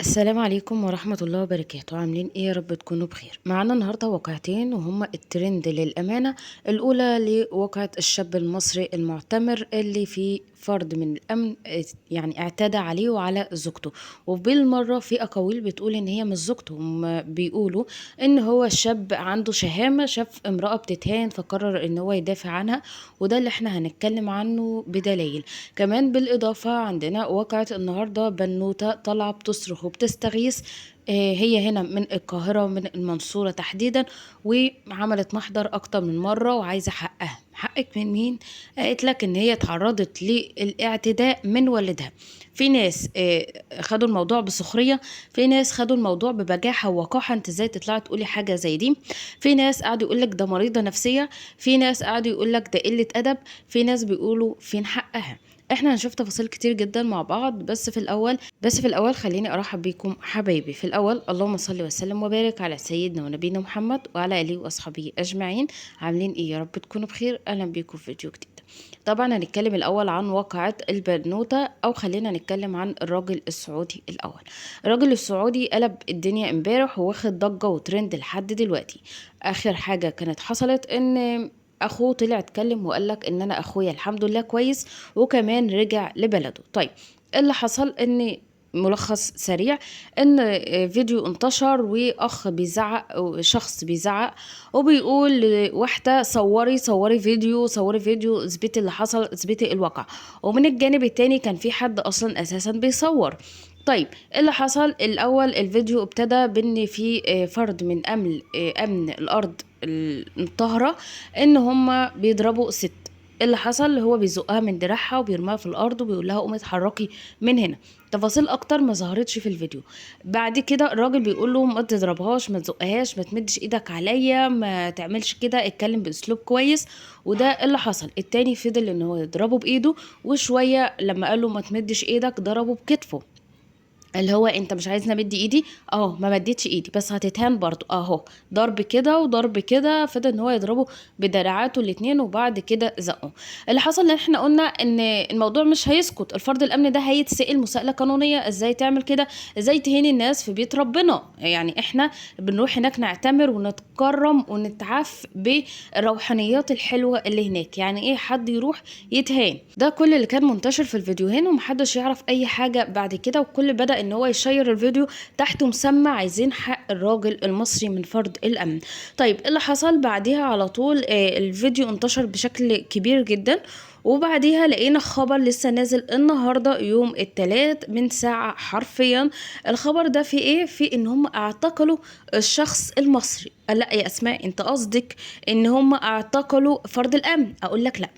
السلام عليكم ورحمة الله وبركاته. عاملين ايه؟ يا رب تكونوا بخير. معانا النهاردة واقعتين وهما الترند للأمانة. الأولى لواقعة الشاب المصري المعتمر اللي فيه فرد من الأمن يعني اعتدى عليه وعلى زوجته، وبالمرة في أقاويل بتقول إن هي مش زوجته. هما بيقولوا إن هو شاب عنده شهامة، شاف امرأة بتتهان فقرر إن هو يدافع عنها، وده اللي احنا هنتكلم عنه بدلائل. كمان بالإضافة عندنا واقعة النهاردة بنوتة طالعة بتصرخ وبتستغيث. هي هنا من القاهرة، من المنصورة تحديدا، وعملت محضر أكتر من مرة وعايزة حقها. حقك من مين؟ قالت لك إن هي اتعرضت للاعتداء من والدها. في ناس خدوا الموضوع بسخرية، في ناس خدوا الموضوع ببجاحة ووقاحة. انت ازاي تطلعي تقولي حاجة زي دي؟ في ناس قعدوا يقولك ده مريضة نفسية، في ناس قعدوا يقولك ده قلة أدب، في ناس بيقولوا فين حقها. احنا هنشوف تفاصيل كتير جدا مع بعض، بس في الاول خليني ارحب بيكم حبايبي. في الاول اللهم صل وسلم وبارك على سيدنا ونبينا محمد وعلى اله واصحابه اجمعين. عاملين ايه؟ يا رب تكونوا بخير. اهلا بيكم في فيديو جديد. طبعا هنتكلم الاول عن واقعة البنوتة، او خلينا نتكلم عن الراجل السعودي الاول. الراجل السعودي قلب الدنيا امبارح وواخد ضجة وترند لحد دلوقتي. اخر حاجة كانت حصلت ان اخوه طلع اتكلم وقال لك ان انا اخويا الحمد لله كويس، وكمان رجع لبلده. طيب، إيه اللي حصل؟ ان ملخص سريع، ان فيديو انتشر واخ بيزعق، شخص بيزعق وبيقول لواحده صوري فيديو، صوري فيديو، اثبتي اللي حصل، اثبتي الواقع. ومن الجانب التاني كان في حد اصلا اساسا بيصور. طيب، إيه اللي حصل؟ الاول الفيديو ابتدى بان في فرد من امن الارض الطاهره ان هم بيضربوا ست. اللي حصل هو بيزقها من دراعها وبيرميها في الارض وبيقول لها قومي اتحركي من هنا. تفاصيل اكتر ما ظهرتش في الفيديو. بعد كده الراجل بيقول له ما تضربهاش، ما تزقهاش، ما تمدش ايدك عليا، ما تعملش كده، اتكلم باسلوب كويس. وده اللي حصل. التاني فضل ان هو يضربه بايده، وشويه لما قال له ما تمدش ايدك ضربه بكتفه، اللي هو انت مش عايزني امد ايدي؟ ما مديتش ايدي بس هتتهان برضو اهو. ضرب كده وضرب كده، فضل ان هو يضربه بدراعاته الاتنين وبعد كده زقه. اللي حصل ان احنا قلنا ان الموضوع مش هيسكت. الفرد الامن ده هيتسأل مساءلة قانونية. ازاي تعمل كده؟ ازاي تهين الناس في بيت ربنا؟ يعني احنا بنروح هناك نعتمر ونتكرم ونتعاف بالروحانيات الحلوة اللي هناك. يعني ايه حد يروح يتهان؟ ده كل اللي كان منتشر في الفيديوهين، ومحدش يعرف اي حاجة بعد كده، وكل بدأ ان هو يشير الفيديو تحته مسمى عايزين حق الراجل المصري من فرد الامن. طيب، إيه اللي حصل بعدها؟ على طول الفيديو انتشر بشكل كبير جدا، وبعديها لقينا خبر لسه نازل النهارده يوم الثلاث من ساعة حرفيا. الخبر ده في ايه؟ في ان هم اعتقلوا الشخص المصري. لا يا اسماء، انت قصدك ان هم اعتقلوا فرد الامن؟ اقول لك لا.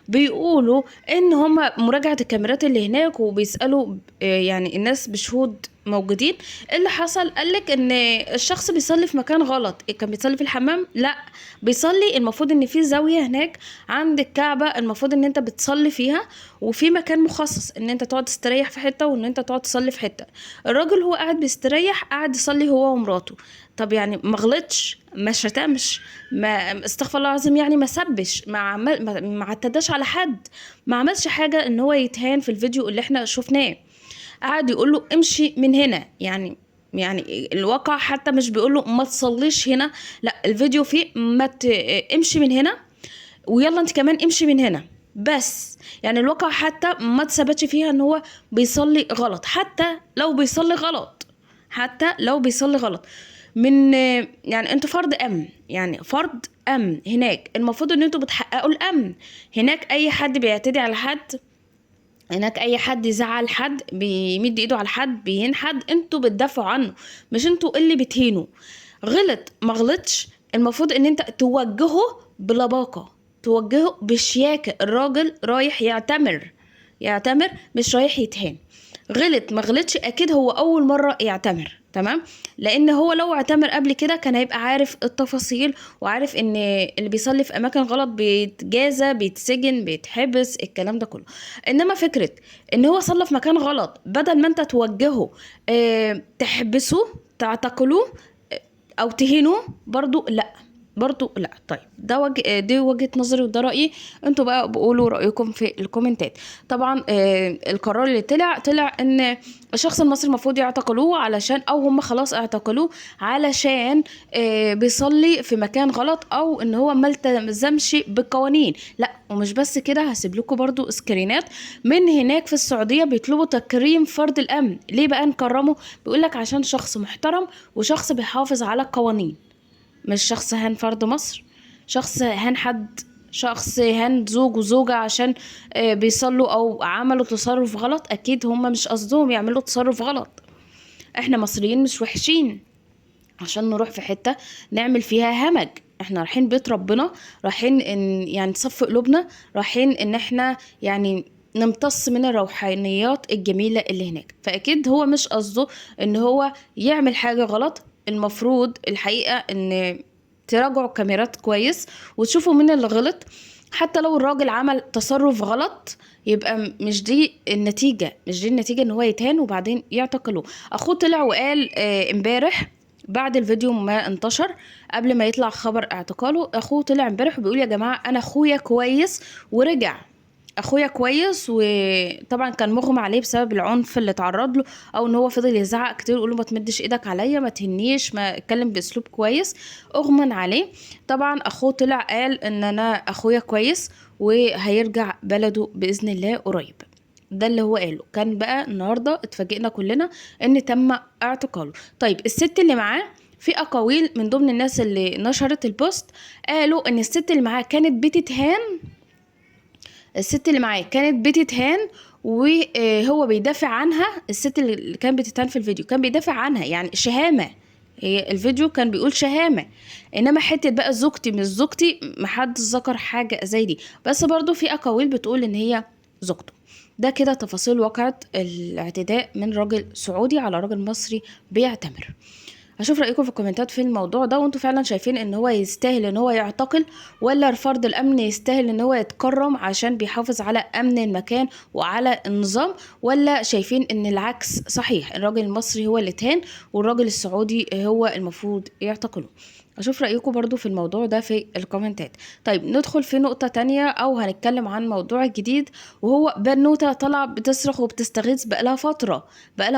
بيقولوا ان هم مراجعة الكاميرات اللي هناك وبيسألوا يعني الناس بشهود موجودين. اللي حصل قالك ان الشخص بيصلي في مكان غلط. كان بيصلي في الحمام؟ لا، بيصلي المفروض ان في زاوية هناك عند الكعبة المفروض ان انت بتصلي فيها، وفي مكان مخصص ان انت تقعد تستريح في حتة وان انت تقعد تصلي في حتة. الراجل هو قاعد بيستريح، قاعد يصلي هو ومراته. طب يعني ما غلطش، ما شتمش، ما استغفر الله العظيم، يعني ما سبش، ما اعتداش على حد، ما عملش حاجة ان هو يتهان في الفيديو اللي احنا شفناه. قعد يقول له امشي من هنا. يعني الواقع حتى مش بيقول له ما تصليش هنا، لا، الفيديو فيه ما امشي من هنا، ويلا انت كمان امشي من هنا. بس يعني الواقع حتى ما تثبتش فيها ان هو بيصلي غلط. حتى لو بيصلي غلط من يعني انتوا فرد امن، يعني فرد امن هناك، المفروض ان انتوا بتحققوا الامن. هناك اي حد بيعتدي على حد، هناك اي حد يزعل حد، بيمد ايده على حد، بيهين حد، انتوا بتدافعوا عنه، مش انتوا اللي بتهينوا. غلط ما غلطش، المفروض ان انت توجهه بلباقة، توجهه بشياكة. الراجل رايح يعتمر، مش رايح يتهان. غلط ما غلطش، اكيد هو اول مرة يعتمر، تمام؟ لان هو لو اعتمر قبل كده كان هيبقى عارف التفاصيل، وعارف ان اللي بيصلي في اماكن غلط بيتجازى، بيتسجن، بيتحبس، الكلام ده كله. انما فكرة ان هو صلى في مكان غلط، بدل ما انت توجهه تحبسه، تعتقلوه، او تهينوه، برضو لا. برضو لا. طيب ده دي وجهة نظري وده رأيي، انتوا بقى بقولوا رأيكم في الكومنتات. طبعا القرار اللي طلع ان الشخص المصري المفروض يعتقلوه، علشان او هم خلاص اعتقلوه علشان بيصلي في مكان غلط، او ان هو ما التزمش بالقوانين. لا ومش بس كده، هسيب لكم برضو سكرينات من هناك في السعودية بيطلبوا تكريم فرد الامن. ليه بقى نكرمه؟ بيقول لك عشان شخص محترم وشخص بيحافظ على القوانين، مش شخص هان فرد مصر، شخص هان حد، شخص هان زوج وزوجة عشان بيصلوا او عملوا تصرف غلط. اكيد هم مش قصدهم يعملوا تصرف غلط. احنا مصريين مش وحشين عشان نروح في حتة نعمل فيها همج. احنا رايحين بيت ربنا، رايحين ان يعني نصفي قلوبنا، رايحين ان احنا يعني نمتص من الروحانيات الجميلة اللي هناك. فاكيد هو مش قصده ان هو يعمل حاجة غلط. المفروض الحقيقة ان تراجعوا الكاميرات كويس وتشوفوا مين اللي غلط. حتى لو الراجل عمل تصرف غلط، يبقى مش دي النتيجة، مش دي النتيجة ان هو يتهان وبعدين يعتقلوه. اخوه طلع وقال امبارح بعد الفيديو ما انتشر، قبل ما يطلع خبر اعتقاله، اخوه طلع امبارح وبيقول يا جماعة انا اخويا كويس ورجع. اخويا كويس، وطبعا كان مغمى عليه بسبب العنف اللي تعرض له، او ان هو فضل يزعق كتير يقول له ما تمدش ايدك عليا، ما تهنيش، ما اتكلم باسلوب كويس، اغمى عليه. طبعا اخوه طلع قال ان انا اخويا كويس وهيرجع بلده باذن الله قريب. ده اللي هو قاله. كان بقى النهارده اتفاجئنا كلنا ان تم اعتقاله. طيب الست اللي معاه، في اقاويل من ضمن الناس اللي نشرت البوست قالوا ان الست اللي معاه كانت بتتهان، الست اللي معاه كانت بتتهان وهو بيدافع عنها. الست اللي كانت بتتهان في الفيديو كان بيدافع عنها، يعني شهامة. هي الفيديو كان بيقول شهامة، انما حتة بقى زوجتي مش زوجتي محدش ذكر حاجة زي دي. بس برضو في اقاويل بتقول ان هي زوجته. ده كده تفاصيل واقعة الاعتداء من راجل سعودي على راجل مصري بيعتمر. هشوف رأيكم في الكومنتات في الموضوع ده، وانتوا فعلا شايفين ان هو يستاهل ان هو يعتقل، ولا فرد الامن يستاهل ان هو يتكرم عشان بيحافظ على امن المكان وعلى النظام، ولا شايفين ان العكس صحيح، الراجل المصري هو اللي تهان والراجل السعودي هو المفروض يعتقله؟ اشوف رأيكم برضو في الموضوع ده في الكومنتات. طيب ندخل في نقطة تانية، او هنتكلم عن موضوع جديد، وهو بنوتة طالعة بتصرخ وبتستغيث بقالها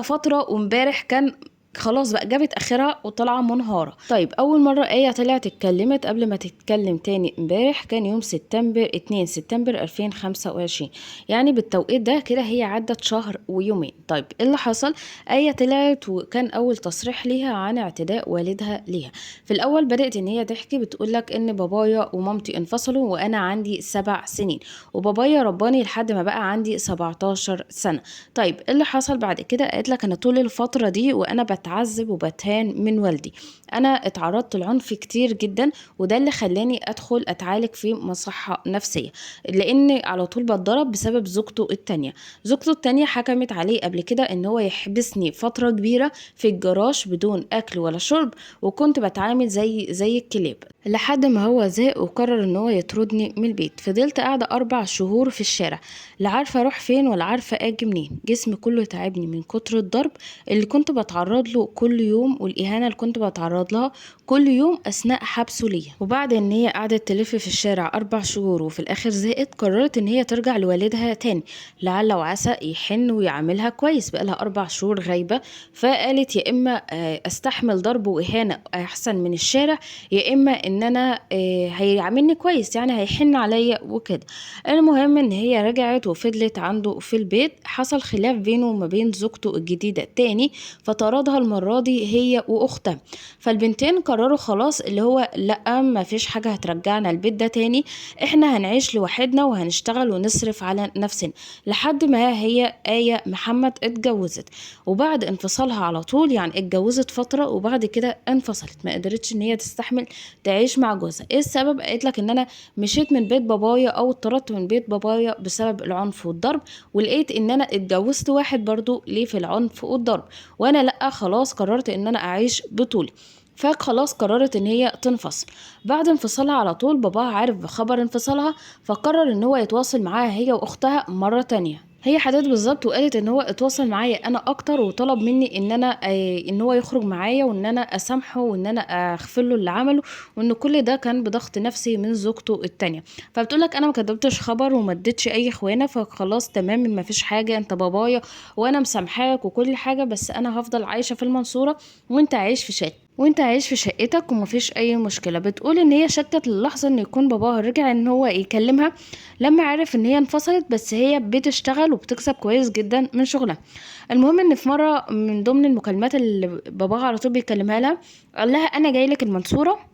فترة، وامبارح كان خلاص بقى جابت اخرها وطالعه منهاره. طيب اول مره ايه طلعت اتكلمت قبل ما تتكلم تاني امبارح كان يوم سبتمبر 2 سبتمبر 2025، يعني بالتوقيت ده كده هي عدت شهر ويومين. طيب ايه اللي حصل؟ ايه طلعت وكان اول تصريح ليها عن اعتداء والدها ليها. في الاول بدات ان هي تحكي، بتقول لك ان بابايا ومامتي انفصلوا وانا عندي 7 سنين، وبابايا رباني لحد ما بقى عندي 17 سنه. طيب ايه اللي حصل بعد كده؟ قالت لك انا طول الفتره دي وانا بتعذب وبتهان من والدي، انا اتعرضت لعنف كتير جدا، وده اللي خلاني ادخل اتعالج في مصحه نفسيه، لان على طول بتضرب بسبب زوجته التانية حكمت عليه قبل كده ان هو يحبسني فتره كبيره في الجراج بدون اكل ولا شرب، وكنت بتعامل زي الكلاب، لحد ما هو زهق وقرر ان هو يطردني من البيت. فضلت قاعده 4 شهور في الشارع، لا عارفه اروح فين ولا عارفه اجي منين، جسمي كله تعبني من كتر الضرب اللي كنت بتعرض له كل يوم، والاهانه اللي كنت بتعرض لها كل يوم اثناء حبسه ليا. وبعد ان هي قعدت تلف في الشارع 4 شهور وفي الاخر زهقت، قررت ان هي ترجع لوالدها تاني، لعل وعسى يحن ويعاملها كويس. بقالها 4 شهور غايبه، فقالت يا اما استحمل ضرب واهانه احسن من الشارع، يا اما ان انا هيعاملني كويس، يعني هيحن عليا وكده. المهم ان هي رجعت وفضلت عنده في البيت. حصل خلاف بينه وما بين زوجته الجديدة التاني، فطردها المرة دي هي واختها. فالبنتين قرروا خلاص اللي هو لا، ما فيش حاجة هترجعنا البيت ده تاني، احنا هنعيش لوحدنا وهنشتغل ونصرف على نفسنا. لحد ما هي آية محمد اتجوزت، وبعد انفصالها على طول، يعني اتجوزت فترة وبعد كده انفصلت، ما قدرتش ان هي تستحمل تعيش مع جوزها. ايه السبب؟ قالت لك ان انا مشيت من بيت بابايا او اتطردت من بيت بابايا بسبب العنف والضرب، ولقيت ان انا اتجوزت واحد برضو ليه في العنف والضرب، وانا لا، خلاص قررت ان انا اعيش بطولي. فخلاص قررت ان هي تنفصل. بعد انفصالها على طول باباها عارف بخبر انفصالها، فقرر ان هو يتواصل معاها هي واختها مرة تانية. هي حددت بالضبط وقالت إن هو اتواصل معايا أنا أكتر وطلب منّي إن أنا إن هو يخرج معايا وإن أنا أسامحه وإن أنا أغفر له اللي عمله، وإن كل ده كان بضغط نفسي من زوجته التانية. فبتقول لك أنا ما كدبتش خبر وما اديتش أي خيانة، فخلاص تمام ما فيش حاجة، أنت بابايا وأنا مسامحاك وكل حاجة، بس أنا هافضل عايشة في المنصورة وأنت عايش في شقتك وما فيش أي مشكلة. بتقول إن هي شكت للحظة إن يكون باباها رجع إن هو يكلمها لما عرف إن هي انفصلت، بس هي بتشتغل وبتكسب كويس جدا من شغلها. المهم إن في مرة من ضمن المكالمات اللي باباها على طول بيكلمها لها، قال لها أنا جاي لك المنصورة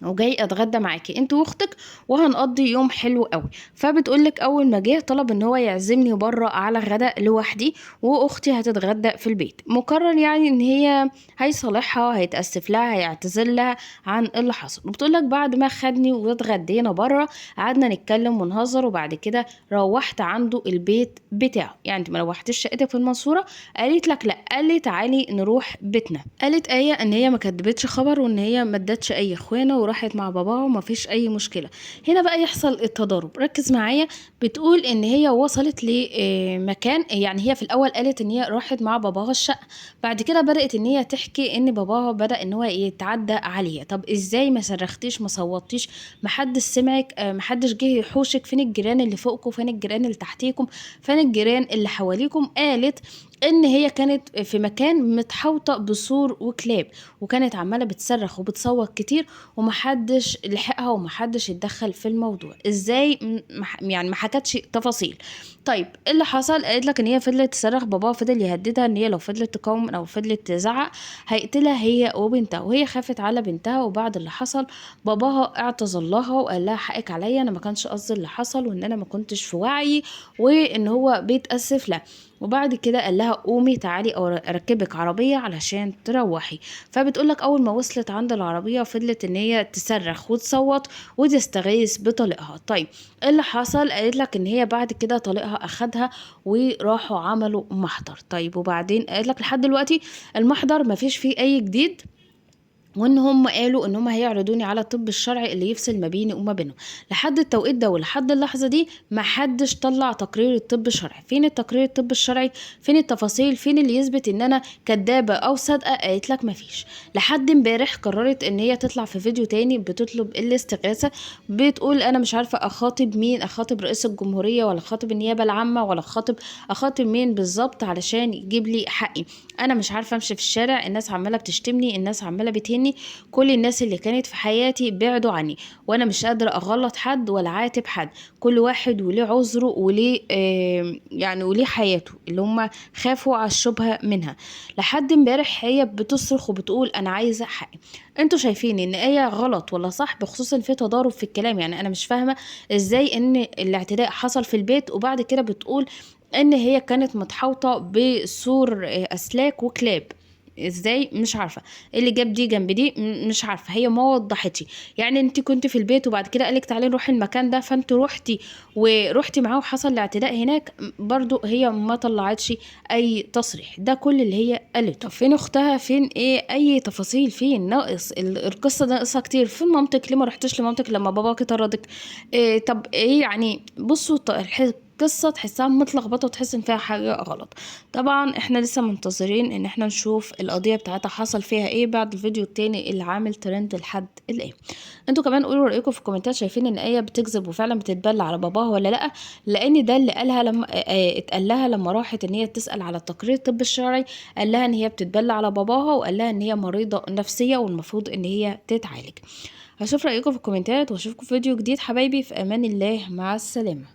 وجاي اتغدى معاكي انت واختك وهنقضي يوم حلو قوي. فبتقولك اول ما جه طلب ان هو يعزمني بره على غداء لوحدي، واختي هتتغدى في البيت. مقرر يعني ان هي هيصالحها، هيتاسف لها، هيعتذر لها عن اللي حصل. وبتقولك بعد ما خدني واتغدينا بره قعدنا نتكلم ونهزر، وبعد كده روحت عنده البيت بتاعه. يعني انت ما روحتش شقتك في المنصوره؟ قالت لك لا، قال لي تعالي نروح بيتنا. قالت ايه ان هي ما كدبتش خبر وان هي ما ادتش اي خيانه وراحت مع باباها وما فيش اي مشكله. هنا بقى يحصل التضارب، ركز معايا. بتقول ان هي وصلت لمكان، يعني هي في الاول قالت ان هي راحت مع باباها الشقه، بعد كده بدات ان هي تحكي ان باباها بدا ان هو يتعدى عليها. طب ازاي ما صرختيش ما صوتيش؟ ما حدش سمعك؟ ما حدش جه يحوشك؟ فين الجيران اللي فوقكم؟ فين الجيران اللي تحتيكم؟ فين الجيران اللي حواليكم؟ قالت ان هي كانت في مكان متحوطه بسور وكلاب، وكانت عماله بتصرخ وبتصوت كتير ومحدش لحقها ومحدش اتدخل في الموضوع. ازاي يعني ما حكتش تفاصيل. طيب ايه اللي حصل؟ قالت لك ان هي فضلت تصرخ، باباها فضل يهددها ان هي لو فضلت تقاوم او فضلت تزعق هيقتلها هي وبنتها، وهي خافت على بنتها. وبعد اللي حصل باباها اعتذر لها وقال لها حقك عليا، انا ما كانش قصدي اللي حصل وان انا ما كنتش في وعي، وان هو بيتاسف لها. وبعد كده قال لها قومي تعالي او اركبك عربيه علشان تروحي. فبتقولك اول ما وصلت عند العربيه فضلت ان هي تصرخ وتصوت وتستغيث بطليقها. طيب ايه اللي حصل؟ قالت لك ان هي بعد كده طليقها اخدها وراحوا عملوا محضر. طيب وبعدين قالت لك لحد دلوقتي المحضر ما فيش فيه اي جديد، وان هم قالوا ان هم هيعرضوني على الطب الشرعي اللي يفصل ما بيني وما بينهم. لحد التوقيت ده ولحد اللحظه دي ما حدش طلع تقرير الطب الشرعي. فين التقرير الطب الشرعي؟ فين التفاصيل؟ فين اللي يثبت ان انا كدابه او صادقه؟ قالت لك ما فيش. لحد امبارح قررت ان هي تطلع في فيديو تاني بتطلب الاستغاثه، بتقول انا مش عارفه اخاطب مين، اخاطب رئيس الجمهوريه ولا اخاطب النيابه العامه ولا اخاطب مين بالظبط علشان يجيب لي حقي. انا مش عارفه امشي في الشارع، الناس عماله بتشتمني، الناس عماله بتهني، كل الناس اللي كانت في حياتي بعدوا عني، وانا مش قادره اغلط حد ولا عاتب حد. كل واحد وليه عذره وليه يعني وليه حياته اللي هم خافوا على الشبهه منها. لحد امبارح هي بتصرخ وبتقول انا عايزه حقي. انتوا شايفين ان ايه غلط ولا صح؟ بخصوص ان في تضارب في الكلام. يعني انا مش فاهمه ازاي ان الاعتداء حصل في البيت وبعد كده بتقول ان هي كانت متحوطه بسور اسلاك وكلاب. ازاي؟ مش عارفه. إيه اللي جاب دي جنب دي؟ مش عارفه، هي ما وضحتش. يعني انت كنت في البيت وبعد كده قالك تعالي نروح المكان ده فانت روحتي معاه وحصل الاعتداء هناك، برضو هي ما طلعتش اي تصريح. ده كل اللي هي قالته. طب فين اختها؟ فين ايه اي تفاصيل؟ فين ناقص القصه ده ناقصها كتير. فين مامتك؟ ليه ما رحتش لمامتك لما باباك طردك؟ إيه طب ايه يعني؟ بصوا قصة تحسها متلخبطة وتحس ان فيها حاجة غلط. طبعا احنا لسه منتظرين ان احنا نشوف القضية بتاعتها حصل فيها ايه بعد الفيديو التاني اللي عامل ترند لحد الان. انتوا كمان قولوا رأيكم في الكومنتات، شايفين ان ايه بتكذب وفعلا بتتبلى على باباها ولا لا؟ لان ده اللي قالها لما اتقال لها لما راحت ان هي تسأل على التقرير الطب الشرعي، قال لها ان هي بتتبلى على باباها وقال لها ان هي مريضة نفسية والمفروض ان هي تتعالج. هشوف رأيكم في الكومنتات واشوفكم في فيديو جديد حبايبي، في امان الله، مع السلامة.